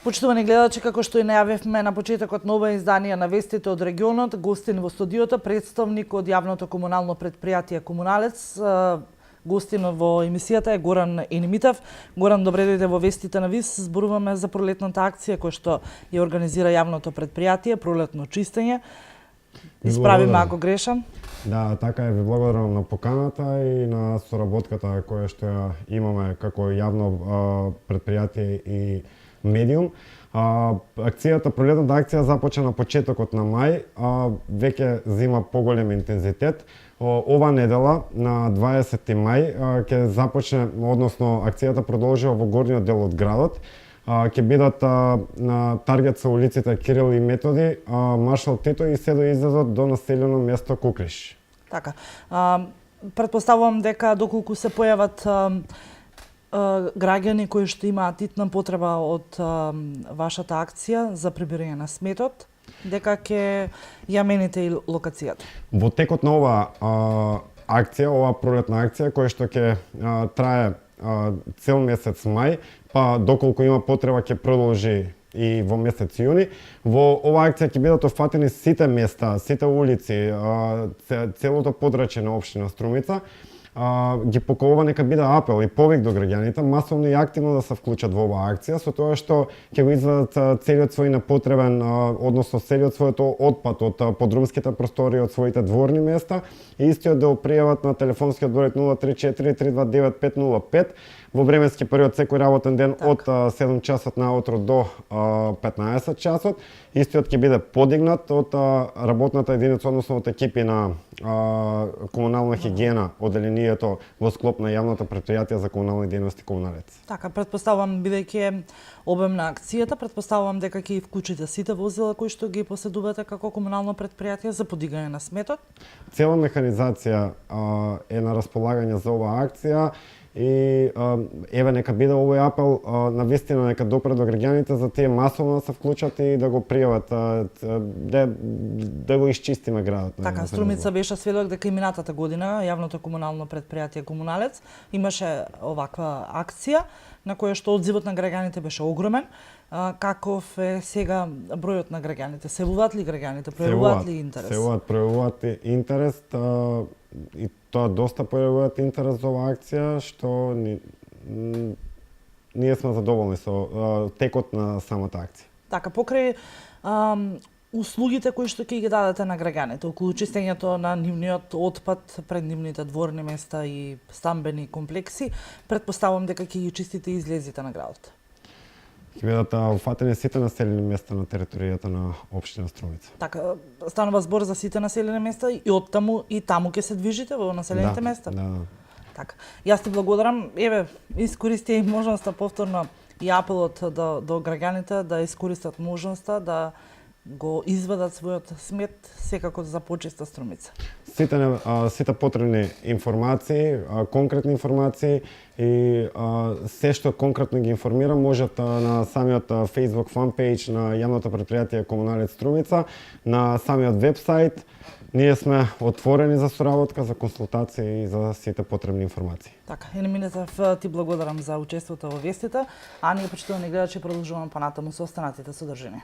Почитувани гледачи, како што и најавивме на почетокот на ова издание на вестите од регионот, гостин во студиото представник од јавното комунално предпријатие Комуналец. Гостин во емисијата е Горан Енимитов. Горан, добре дојде во вестите на ВИС. Зборуваме за пролетната акција која што ја организира јавното предпријатие, пролетно чистење. Исправиме ако грешам. Да, така е, ви благодарам на поканата и на соработката која што ја имаме како јавно предпријатие и медиум. Акцијата, пролетната акција започна на почетокот на мај, веќе зима поголем интензитет. Ова недела на 20 мај ќе започне, односно акцијата продолжува во горниот дел од градот. Ќе бидат на таргет со улиците Кирил и Методи, Маршал Тито и се до излезот до населено место Кукриш. Така. Претпоставувам дека доколку се појават граѓани кои што имаат итна потреба од вашата акција за прибирање на сметот, дека ќе ја мените и локацијата. Во текот на ова акција, ова пролетна акција која што ќе трае цел месец мај, па доколку има потреба ќе продолжи и во месец јуни. Во ова акција ќе бидат офатени сите места, сите улици, целото подрачје на општина Струмица. Ги поколува нека биде апел и повик до граѓаните масовно и активно да се вклучат во оваа акција, со тоа што ќе го извадат целиот свој непотребен, односно целиот својот отпад од подрумските простори, од своите дворни места и истиот да го пријават на телефонскиот број 034 329 505 во временски период секој работен ден од 7 часот наутро до 15 часот. Истиот ќе биде подигнат од работната единица, односно од екипи на комунална хигиена одделението во склоп на јавното предпријатие за комунални дејности Комуналец. Така, претпоставувам бидејќи обемна акцијата, претпоставувам дека ќе вклучите сите возила кои што ги поседувате како комунално предпријатие за подигање на сметот. Цела механизација е на располагање за оваа акција. И еве нека биде овој апел на вистина нека допре до граѓаните за тие масовно да се вклучат и да го пријават да го исчистиме градот. Така, Струмица беше сведок дека и минатата година јавното комунално предпријатие Комуналец имаше оваква акција на која што одзивот на граѓаните беше огромен. Каков е сега бројот на граѓаните? Севуваат ли граѓаните? Пројавуваат ли интерес? Пројавуваат интерес и тоа доста пројавуваат интерес за оваа акција, што ние сме задоволни со текот на самата акција. Така, покрај услугите кои што ќе ги дадете на граѓаните, околу чистењето на нивниот отпад пред нивните дворни места и стамбени комплекси, претпоставувам дека ќе ги чистите и излезите на градот. Ќе бидат уфатени сите населени места на територијата на општина Струмица. Така, станува збор за сите населени места и оттаму и таму ќе се движите во населените места? Да. Така. Јас ти благодарам. Еве, искористи и можноста повторно и апелот до граѓаните да искористат можноста да го извадат својот смет секако за почиста Струмица. Сите потребни информации, конкретни информации и се што конкретно ги информира можат на самиот Facebook фанпејдж на јавното предпријатие Комуналец Струмица, на самиот вебсайт. Ние сме отворени за соработка, за консултации и за сите потребни информации. Така, Енимитов, ти благодарам за учеството во вестите, а ние почитувани гледачи продолжуваме понатаму со останатите содржини.